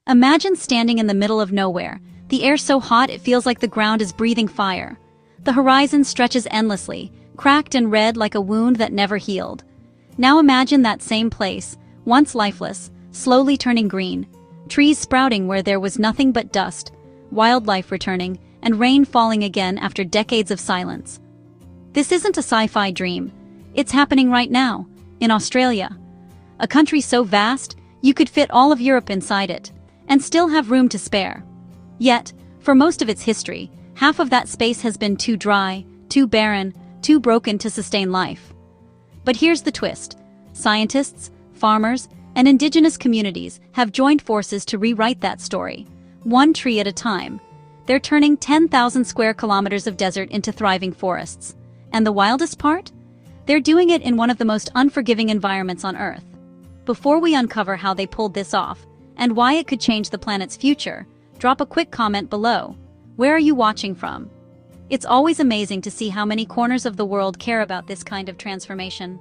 Imagine standing in the middle of nowhere, the air so hot it feels like the ground is breathing fire. The horizon stretches endlessly, cracked and red like a wound that never healed. Now imagine that same place, once lifeless, slowly turning green, trees sprouting where there was nothing but dust, wildlife returning, and rain falling again after decades of silence. This isn't a sci-fi dream. It's happening right now, in Australia. A country so vast, you could fit all of Europe inside it, and still have room to spare. Yet, for most of its history, half of that space has been too dry, too barren, too broken to sustain life. But here's the twist. Scientists, farmers, and indigenous communities have joined forces to rewrite that story, one tree at a time. They're turning 10,000 square kilometers of desert into thriving forests. And the wildest part? They're doing it in one of the most unforgiving environments on Earth. Before we uncover how they pulled this off, and why it could change the planet's future, drop a quick comment below. Where are you watching from? It's always amazing to see how many corners of the world care about this kind of transformation.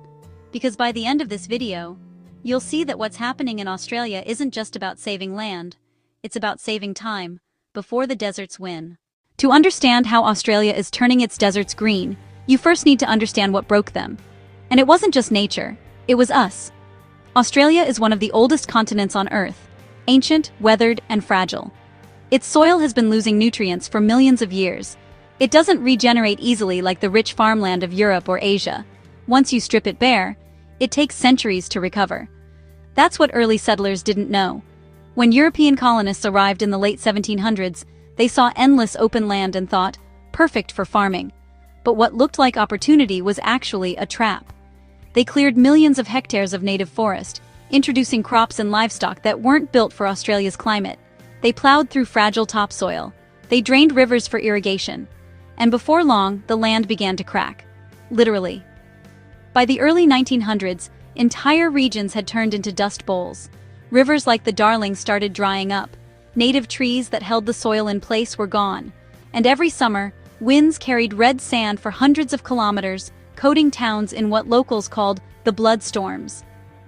Because by the end of this video, you'll see that what's happening in Australia isn't just about saving land, it's about saving time, before the deserts win. To understand how Australia is turning its deserts green, you first need to understand what broke them. And it wasn't just nature, it was us. Australia is one of the oldest continents on Earth, ancient, weathered, and fragile. Its soil has been losing nutrients for millions of years. It doesn't regenerate easily like the rich farmland of Europe or Asia. Once you strip it bare, it takes centuries to recover. That's what early settlers didn't know. When European colonists arrived in the late 1700s, they saw endless open land and thought, perfect for farming. But what looked like opportunity was actually a trap. They cleared millions of hectares of native forest, introducing crops and livestock that weren't built for Australia's climate. They plowed through fragile topsoil. They drained rivers for irrigation. And before long, the land began to crack. Literally. By the early 1900s, entire regions had turned into dust bowls. Rivers like the Darling started drying up. Native trees that held the soil in place were gone. And every summer, winds carried red sand for hundreds of kilometers, coating towns in what locals called the blood storms.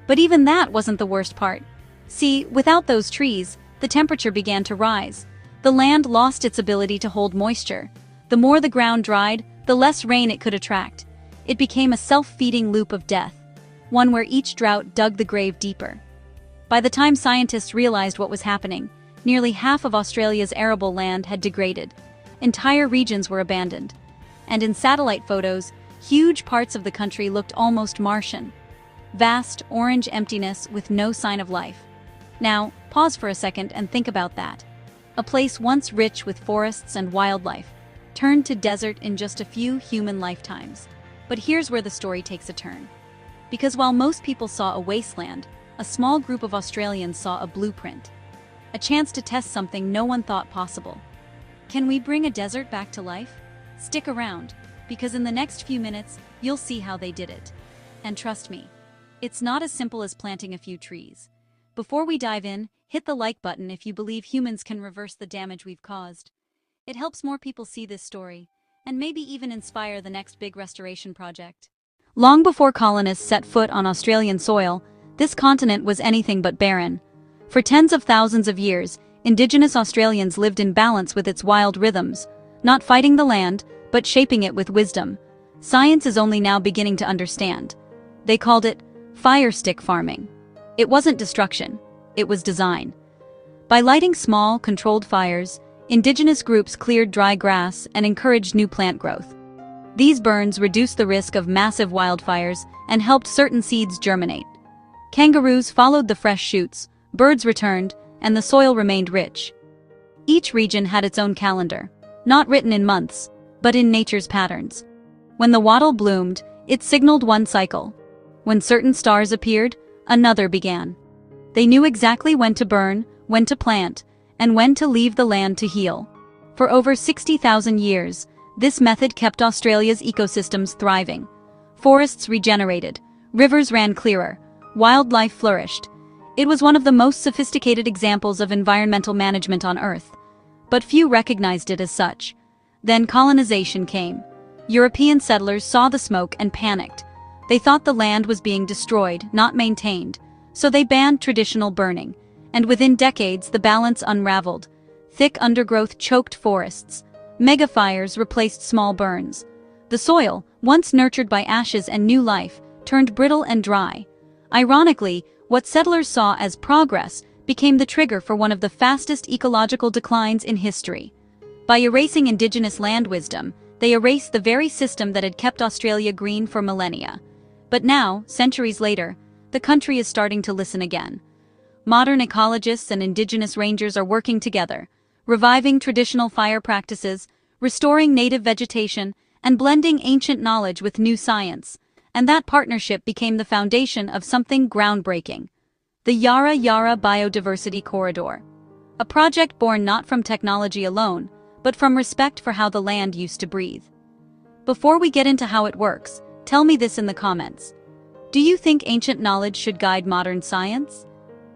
But even that wasn't the worst part. See, without those trees, the temperature began to rise. The land lost its ability to hold moisture. The more the ground dried, the less rain it could attract. It became a self-feeding loop of death, one where each drought dug the grave deeper. By the time scientists realized what was happening, nearly half of Australia's arable land had degraded. Entire regions were abandoned. And in satellite photos, huge parts of the country looked almost Martian. Vast, orange emptiness with no sign of life. Now, pause for a second and think about that. A place once rich with forests and wildlife, turned to desert in just a few human lifetimes. But here's where the story takes a turn. Because while most people saw a wasteland, a small group of Australians saw a blueprint. A chance to test something no one thought possible. Can we bring a desert back to life? Stick around, because in the next few minutes, you'll see how they did it. And trust me, it's not as simple as planting a few trees. Before we dive in, hit the like button if you believe humans can reverse the damage we've caused. It helps more people see this story, and maybe even inspire the next big restoration project. Long before colonists set foot on Australian soil, this continent was anything but barren. For tens of thousands of years, Indigenous Australians lived in balance with its wild rhythms, not fighting the land, but shaping it with wisdom. Science is only now beginning to understand. They called it fire stick farming. It wasn't destruction, it was design. By lighting small, controlled fires, Indigenous groups cleared dry grass and encouraged new plant growth. These burns reduced the risk of massive wildfires and helped certain seeds germinate. Kangaroos followed the fresh shoots, birds returned, and the soil remained rich. Each region had its own calendar, not written in months, but in nature's patterns. When the wattle bloomed, it signaled one cycle. When certain stars appeared, another began. They knew exactly when to burn, when to plant, and when to leave the land to heal. For over 60,000 years, this method kept Australia's ecosystems thriving. Forests regenerated, rivers ran clearer, wildlife flourished. It was one of the most sophisticated examples of environmental management on Earth. But few recognized it as such. Then colonization came. European settlers saw the smoke and panicked. They thought the land was being destroyed, not maintained, so they banned traditional burning. And within decades, the balance unraveled. Thick undergrowth choked forests. Megafires replaced small burns. The soil, once nurtured by ashes and new life, turned brittle and dry. Ironically, what settlers saw as progress became the trigger for one of the fastest ecological declines in history. By erasing indigenous land wisdom, they erased the very system that had kept Australia green for millennia. But now, centuries later, the country is starting to listen again. Modern ecologists and indigenous rangers are working together, reviving traditional fire practices, restoring native vegetation, and blending ancient knowledge with new science. And that partnership became the foundation of something groundbreaking: the Yarra Yarra Biodiversity Corridor. A project born not from technology alone, but from respect for how the land used to breathe. Before we get into how it works, tell me this in the comments. Do you think ancient knowledge should guide modern science?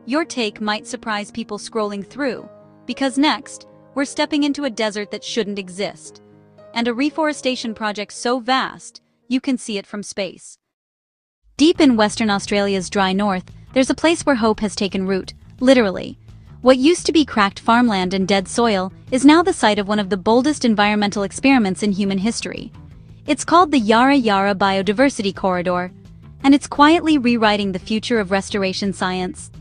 Your take might surprise people scrolling through, because next, we're stepping into a desert that shouldn't exist, and a reforestation project so vast, you can see it from space. Deep in Western Australia's dry north, there's a place where hope has taken root, literally. What used to be cracked farmland and dead soil is now the site of one of the boldest environmental experiments in human history. It's called the Yarra Yarra Biodiversity Corridor, and it's quietly rewriting the future of restoration science.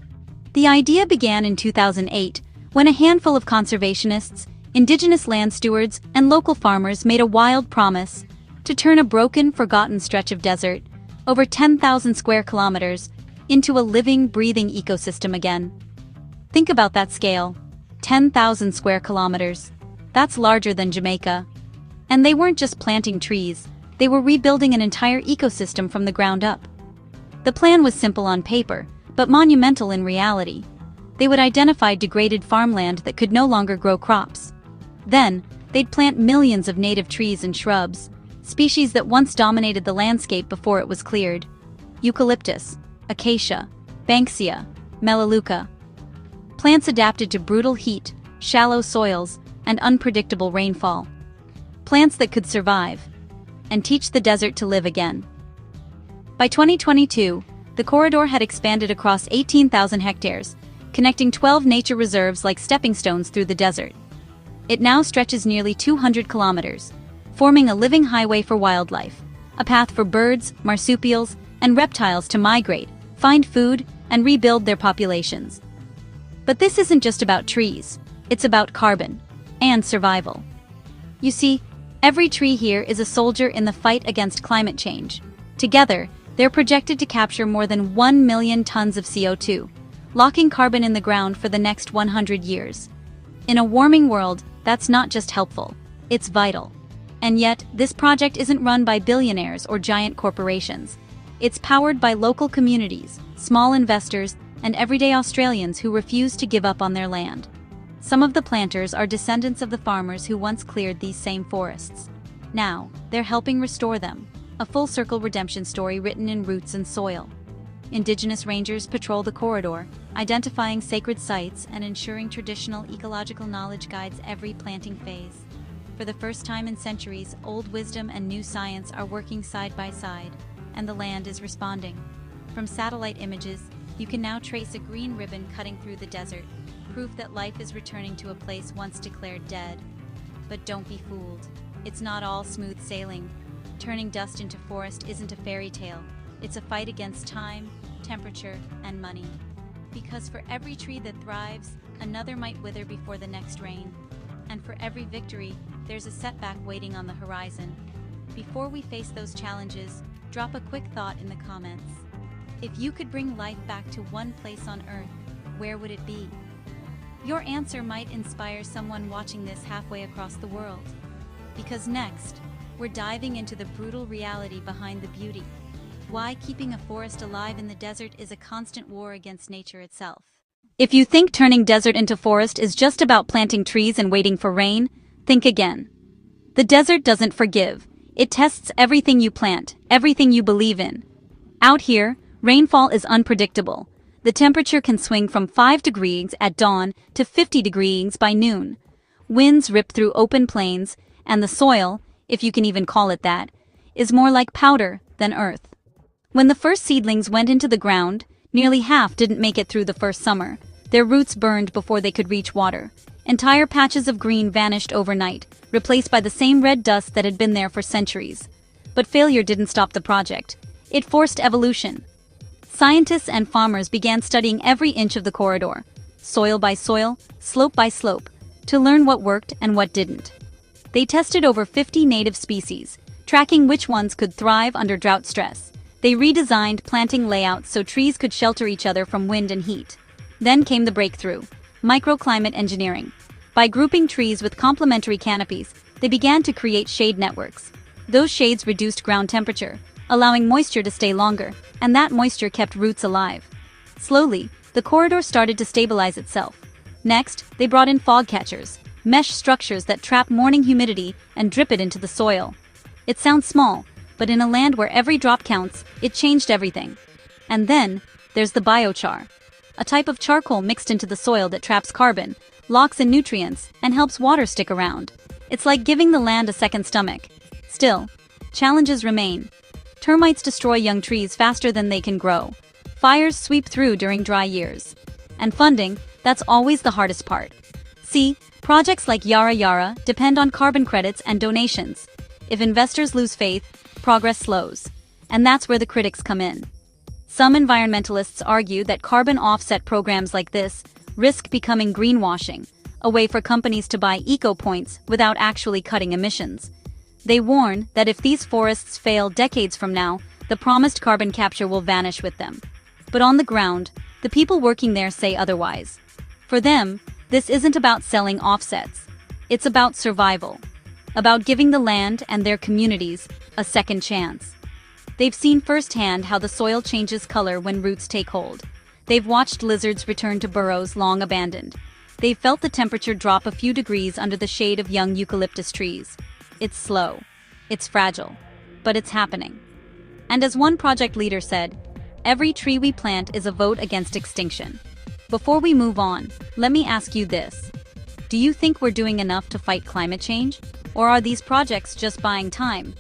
The idea began in 2008, when a handful of conservationists, indigenous land stewards, and local farmers made a wild promise to turn a broken, forgotten stretch of desert, over 10,000 square kilometers, into a living, breathing ecosystem again. Think about that scale. 10,000 square kilometers. That's larger than Jamaica. And they weren't just planting trees, they were rebuilding an entire ecosystem from the ground up. The plan was simple on paper, but monumental in reality. They would identify degraded farmland that could no longer grow crops. Then, they'd plant millions of native trees and shrubs, species that once dominated the landscape before it was cleared. Eucalyptus, acacia, banksia, melaleuca. Plants adapted to brutal heat, shallow soils, and unpredictable rainfall. Plants that could survive and teach the desert to live again. By 2022, the corridor had expanded across 18,000 hectares, connecting 12 nature reserves like stepping stones through the desert. It now stretches nearly 200 kilometers, forming a living highway for wildlife, a path for birds, marsupials, and reptiles to migrate, find food, and rebuild their populations. But this isn't just about trees, it's about carbon and survival. You see, every tree here is a soldier in the fight against climate change. Together, they're projected to capture more than 1 million tons of CO2, locking carbon in the ground for the next 100 years. In a warming world, that's not just helpful, it's vital. And yet, this project isn't run by billionaires or giant corporations. It's powered by local communities, small investors, and everyday Australians who refuse to give up on their land. Some of the planters are descendants of the farmers who once cleared these same forests. Now, they're helping restore them, a full-circle redemption story written in roots and soil. Indigenous rangers patrol the corridor, identifying sacred sites and ensuring traditional ecological knowledge guides every planting phase. For the first time in centuries, old wisdom and new science are working side by side, and the land is responding. From satellite images, you can now trace a green ribbon cutting through the desert, proof that life is returning to a place once declared dead. But don't be fooled. It's not all smooth sailing. Turning dust into forest isn't a fairy tale. It's a fight against time, temperature, and money. Because for every tree that thrives, another might wither before the next rain. And for every victory, there's a setback waiting on the horizon. Before we face those challenges, drop a quick thought in the comments. If you could bring life back to one place on Earth, where would it be? Your answer might inspire someone watching this halfway across the world. Because next, we're diving into the brutal reality behind the beauty. Why keeping a forest alive in the desert is a constant war against nature itself. If you think turning desert into forest is just about planting trees and waiting for rain, think again. The desert doesn't forgive. It tests everything you plant, everything you believe in. Out here, rainfall is unpredictable. The temperature can swing from 5 degrees at dawn to 50 degrees by noon. Winds rip through open plains, and the soil, if you can even call it that, is more like powder than earth. When the first seedlings went into the ground, nearly half didn't make it through the first summer. Their roots burned before they could reach water. Entire patches of green vanished overnight, replaced by the same red dust that had been there for centuries. But failure didn't stop the project. It forced evolution. Scientists and farmers began studying every inch of the corridor, soil by soil, slope by slope, to learn what worked and what didn't. They tested over 50 native species, tracking which ones could thrive under drought stress. They redesigned planting layouts so trees could shelter each other from wind and heat. Then came the breakthrough: microclimate engineering. By grouping trees with complementary canopies, they began to create shade networks. Those shades reduced ground temperature, allowing moisture to stay longer, and that moisture kept roots alive. Slowly, the corridor started to stabilize itself. Next, they brought in fog catchers, mesh structures that trap morning humidity and drip it into the soil. It sounds small, but in a land where every drop counts, it changed everything. And then, there's the biochar, a type of charcoal mixed into the soil that traps carbon, locks in nutrients, and helps water stick around. It's like giving the land a second stomach. Still, challenges remain. Termites destroy young trees faster than they can grow. Fires sweep through during dry years. And funding, that's always the hardest part. See, projects like Yara Yara depend on carbon credits and donations. If investors lose faith, progress slows. And that's where the critics come in. Some environmentalists argue that carbon offset programs like this risk becoming greenwashing, a way for companies to buy eco-points without actually cutting emissions. They warn that if these forests fail decades from now, the promised carbon capture will vanish with them. But on the ground, the people working there say otherwise. For them, this isn't about selling offsets. It's about survival, about giving the land and their communities a second chance. They've seen firsthand how the soil changes color when roots take hold. They've watched lizards return to burrows long abandoned. They've felt the temperature drop a few degrees under the shade of young eucalyptus trees. It's slow, it's fragile, but it's happening. And as one project leader said, every tree we plant is a vote against extinction. Before we move on, let me ask you this. Do you think we're doing enough to fight climate change? Or are these projects just buying time?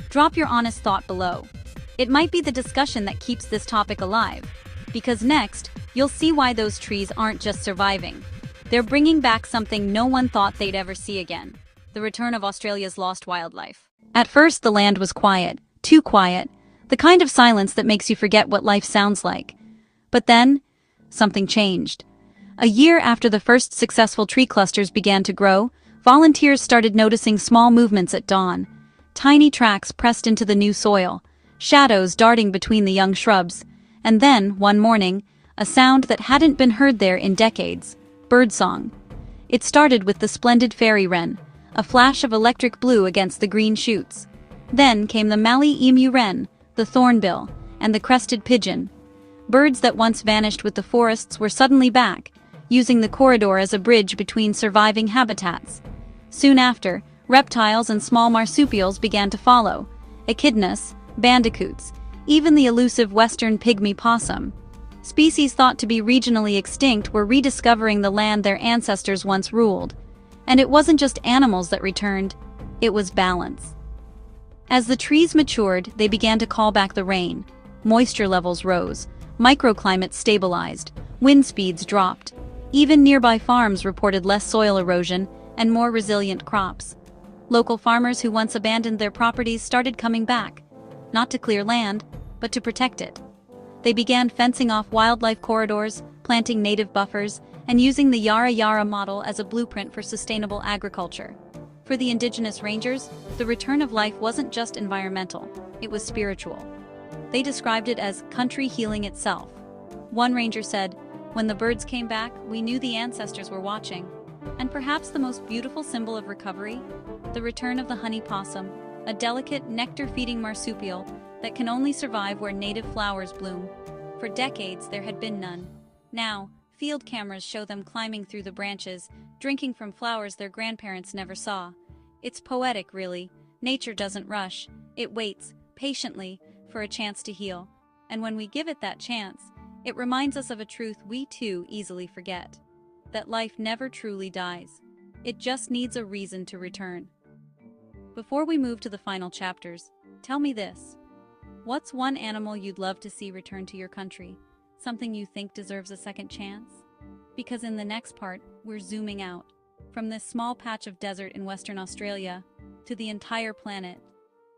Drop your honest thought below. It might be the discussion that keeps this topic alive. Because next, you'll see why those trees aren't just surviving. They're bringing back something no one thought they'd ever see again: the return of Australia's lost wildlife. At first, the land was quiet, too quiet, the kind of silence that makes you forget what life sounds like. But then, something changed. A year after the first successful tree clusters began to grow, volunteers started noticing small movements at dawn. Tiny tracks pressed into the new soil, shadows darting between the young shrubs, and then, one morning, a sound that hadn't been heard there in decades: birdsong. It started with the splendid fairy wren, a flash of electric blue against the green shoots. Then came the mallee emu wren, the thornbill, and the crested pigeon. Birds that once vanished with the forests were suddenly back, using the corridor as a bridge between surviving habitats. Soon after, reptiles and small marsupials began to follow: echidnas, bandicoots, even the elusive western pygmy possum. Species thought to be regionally extinct were rediscovering the land their ancestors once ruled. And it wasn't just animals that returned, it was balance. As the trees matured, they began to call back the rain. Moisture levels rose, microclimates stabilized, wind speeds dropped. Even nearby farms reported less soil erosion and more resilient crops. Local farmers who once abandoned their properties started coming back, not to clear land, but to protect it. They began fencing off wildlife corridors, planting native buffers, and using the Yara Yara model as a blueprint for sustainable agriculture. For the Indigenous rangers, the return of life wasn't just environmental, it was spiritual. They described it as country healing itself. One ranger said, "When the birds came back, we knew the ancestors were watching." And perhaps the most beautiful symbol of recovery? The return of the honey possum, a delicate, nectar-feeding marsupial that can only survive where native flowers bloom. For decades, there had been none. Now, field cameras show them climbing through the branches, drinking from flowers their grandparents never saw. It's poetic, really. Nature doesn't rush. It waits, patiently, for a chance to heal. And when we give it that chance, it reminds us of a truth we too easily forget: that life never truly dies. It just needs a reason to return. Before we move to the final chapters, tell me this. What's one animal you'd love to see return to your country? Something you think deserves a second chance? Because in the next part, we're zooming out. From this small patch of desert in Western Australia, to the entire planet,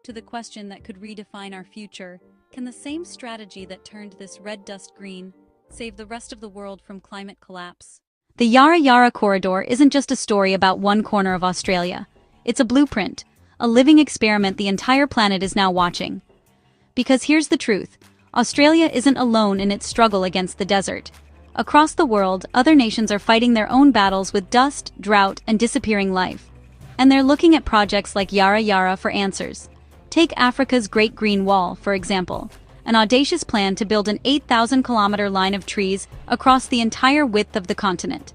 to the question that could redefine our future: can the same strategy that turned this red dust green save the rest of the world from climate collapse? The Yarra Yarra Corridor isn't just a story about one corner of Australia. It's a blueprint, a living experiment the entire planet is now watching. Because here's the truth: Australia isn't alone in its struggle against the desert. Across the world, other nations are fighting their own battles with dust, drought, and disappearing life. And they're looking at projects like Yarra Yarra for answers. Take Africa's Great Green Wall, for example, an audacious plan to build an 8,000-kilometer line of trees across the entire width of the continent.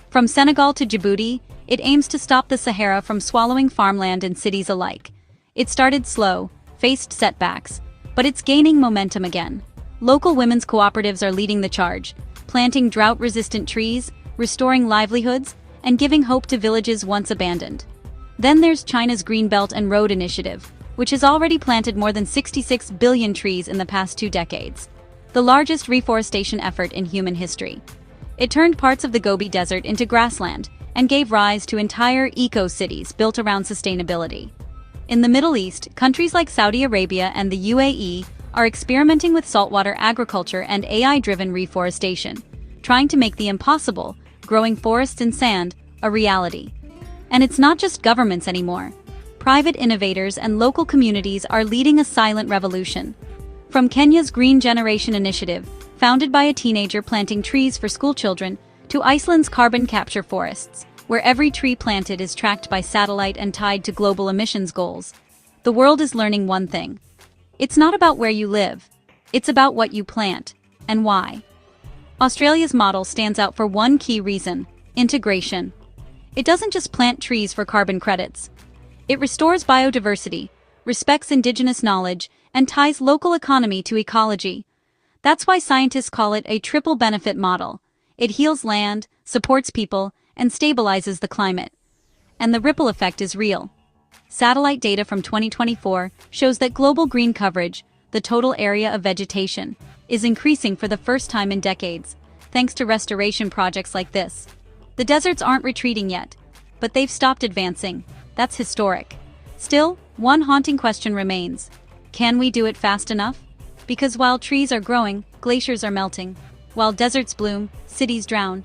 From Senegal to Djibouti, it aims to stop the Sahara from swallowing farmland and cities alike. It started slow, faced setbacks, but it's gaining momentum again. Local women's cooperatives are leading the charge, planting drought-resistant trees, restoring livelihoods, and giving hope to villages once abandoned. Then there's China's Green Belt and Road Initiative, which has already planted more than 66 billion trees in the past 2 decades, the largest reforestation effort in human history. It turned parts of the Gobi Desert into grassland and gave rise to entire eco-cities built around sustainability. In the Middle East, countries like Saudi Arabia and the UAE are experimenting with saltwater agriculture and AI-driven reforestation, trying to make the impossible, growing forests in sand, a reality. And it's not just governments anymore. Private innovators and local communities are leading a silent revolution. From Kenya's Green Generation Initiative, founded by a teenager planting trees for schoolchildren, to Iceland's carbon capture forests, where every tree planted is tracked by satellite and tied to global emissions goals. The world is learning one thing: it's not about where you live, it's about what you plant, and why. Australia's model stands out for one key reason: integration. It doesn't just plant trees for carbon credits. It restores biodiversity, respects Indigenous knowledge, and ties local economy to ecology. That's why scientists call it a triple benefit model. It heals land, supports people, and stabilizes the climate. And the ripple effect is real. Satellite data from 2024 shows that global green coverage, the total area of vegetation, is increasing for the first time in decades, thanks to restoration projects like this. The deserts aren't retreating yet, but they've stopped advancing. That's historic. Still, one haunting question remains: can we do it fast enough? Because while trees are growing, glaciers are melting. While deserts bloom, cities drown.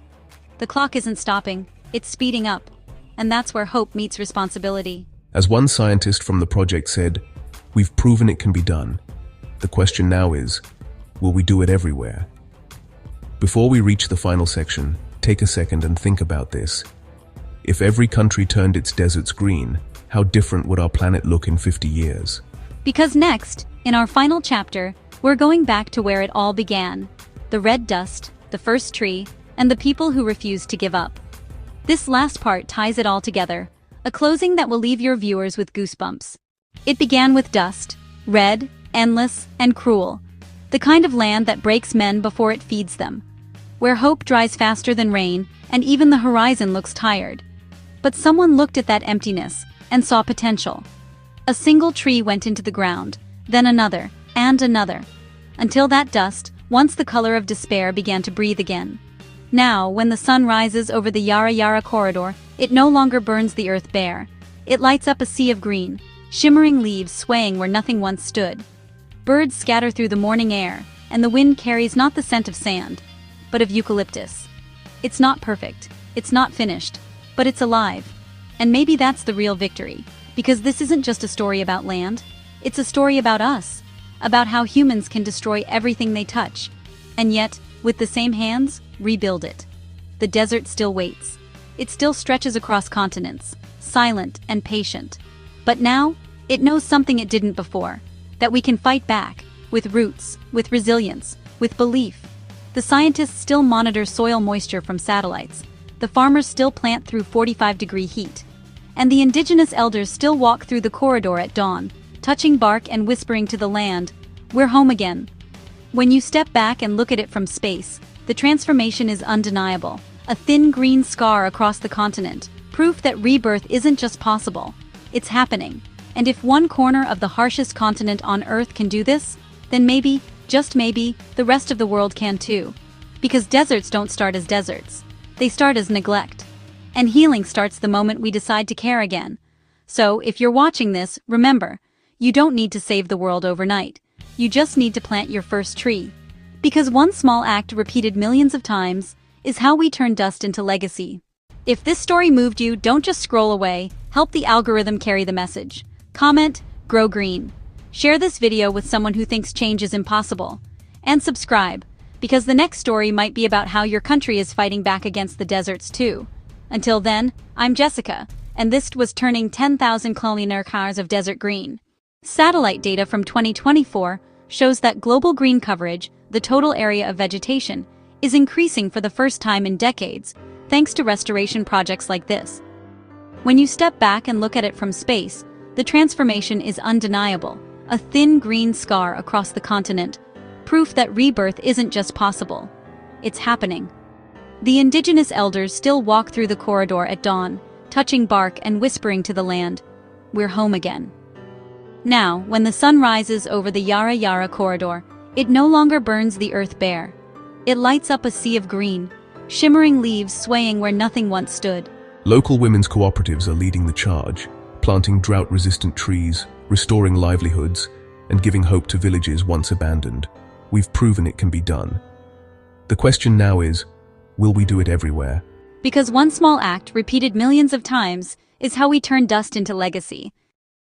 The clock isn't stopping, it's speeding up. And that's where hope meets responsibility. As one scientist from the project said, "We've proven it can be done. The question now is, will we do it everywhere?" Before we reach the final section, take a second and think about this. If every country turned its deserts green, how different would our planet look in 50 years? Because next, in our final chapter, we're going back to where it all began: the red dust, the first tree, and the people who refused to give up. This last part ties it all together, a closing that will leave your viewers with goosebumps. It began with dust, red, endless, and cruel. The kind of land that breaks men before it feeds them. Where hope dries faster than rain, and even the horizon looks tired. But someone looked at that emptiness and saw potential. A single tree went into the ground, then another, and another, until that dust, once the color of despair, began to breathe again. Now, when the sun rises over the Yarra Yarra Corridor, it no longer burns the earth bare. It lights up a sea of green, shimmering leaves swaying where nothing once stood. Birds scatter through the morning air, and the wind carries not the scent of sand, but of eucalyptus. It's not perfect, it's not finished, but it's alive. And maybe that's the real victory, because this isn't just a story about land, it's a story about us, about how humans can destroy everything they touch, and yet, with the same hands, rebuild it. The desert still waits. It still stretches across continents, silent and patient. But now, it knows something it didn't before, that we can fight back, with roots, with resilience, with belief. The scientists still monitor soil moisture from satellites, the farmers still plant through 45-degree heat, and the indigenous elders still walk through the corridor at dawn, touching bark and whispering to the land, "We're home again." When you step back and look at it from space, the transformation is undeniable. A thin green scar across the continent, proof that rebirth isn't just possible, it's happening. And if one corner of the harshest continent on Earth can do this, then maybe, just maybe, the rest of the world can too. Because deserts don't start as deserts. They start as neglect. And healing starts the moment we decide to care again. So, if you're watching this, remember, you don't need to save the world overnight. You just need to plant your first tree. Because one small act repeated millions of times is how we turn dust into legacy. If this story moved you, don't just scroll away, help the algorithm carry the message. Comment, grow green. Share this video with someone who thinks change is impossible. And subscribe, because the next story might be about how your country is fighting back against the deserts too. Until then, I'm Jessica, and this was turning 10,000 km² of desert green. Satellite data from 2024 shows that global green coverage, the total area of vegetation, is increasing for the first time in decades, thanks to restoration projects like this. When you step back and look at it from space, the transformation is undeniable, a thin green scar across the continent, proof that rebirth isn't just possible, it's happening. The indigenous elders still walk through the corridor at dawn, touching bark and whispering to the land, "We're home again." Now, when the sun rises over the Yara Yara corridor, it no longer burns the earth bare. It lights up a sea of green, shimmering leaves swaying where nothing once stood. Local women's cooperatives are leading the charge, planting drought-resistant trees, restoring livelihoods, and giving hope to villages once abandoned. We've proven it can be done. The question now is, will we do it everywhere? Because one small act, repeated millions of times, is how we turn dust into legacy.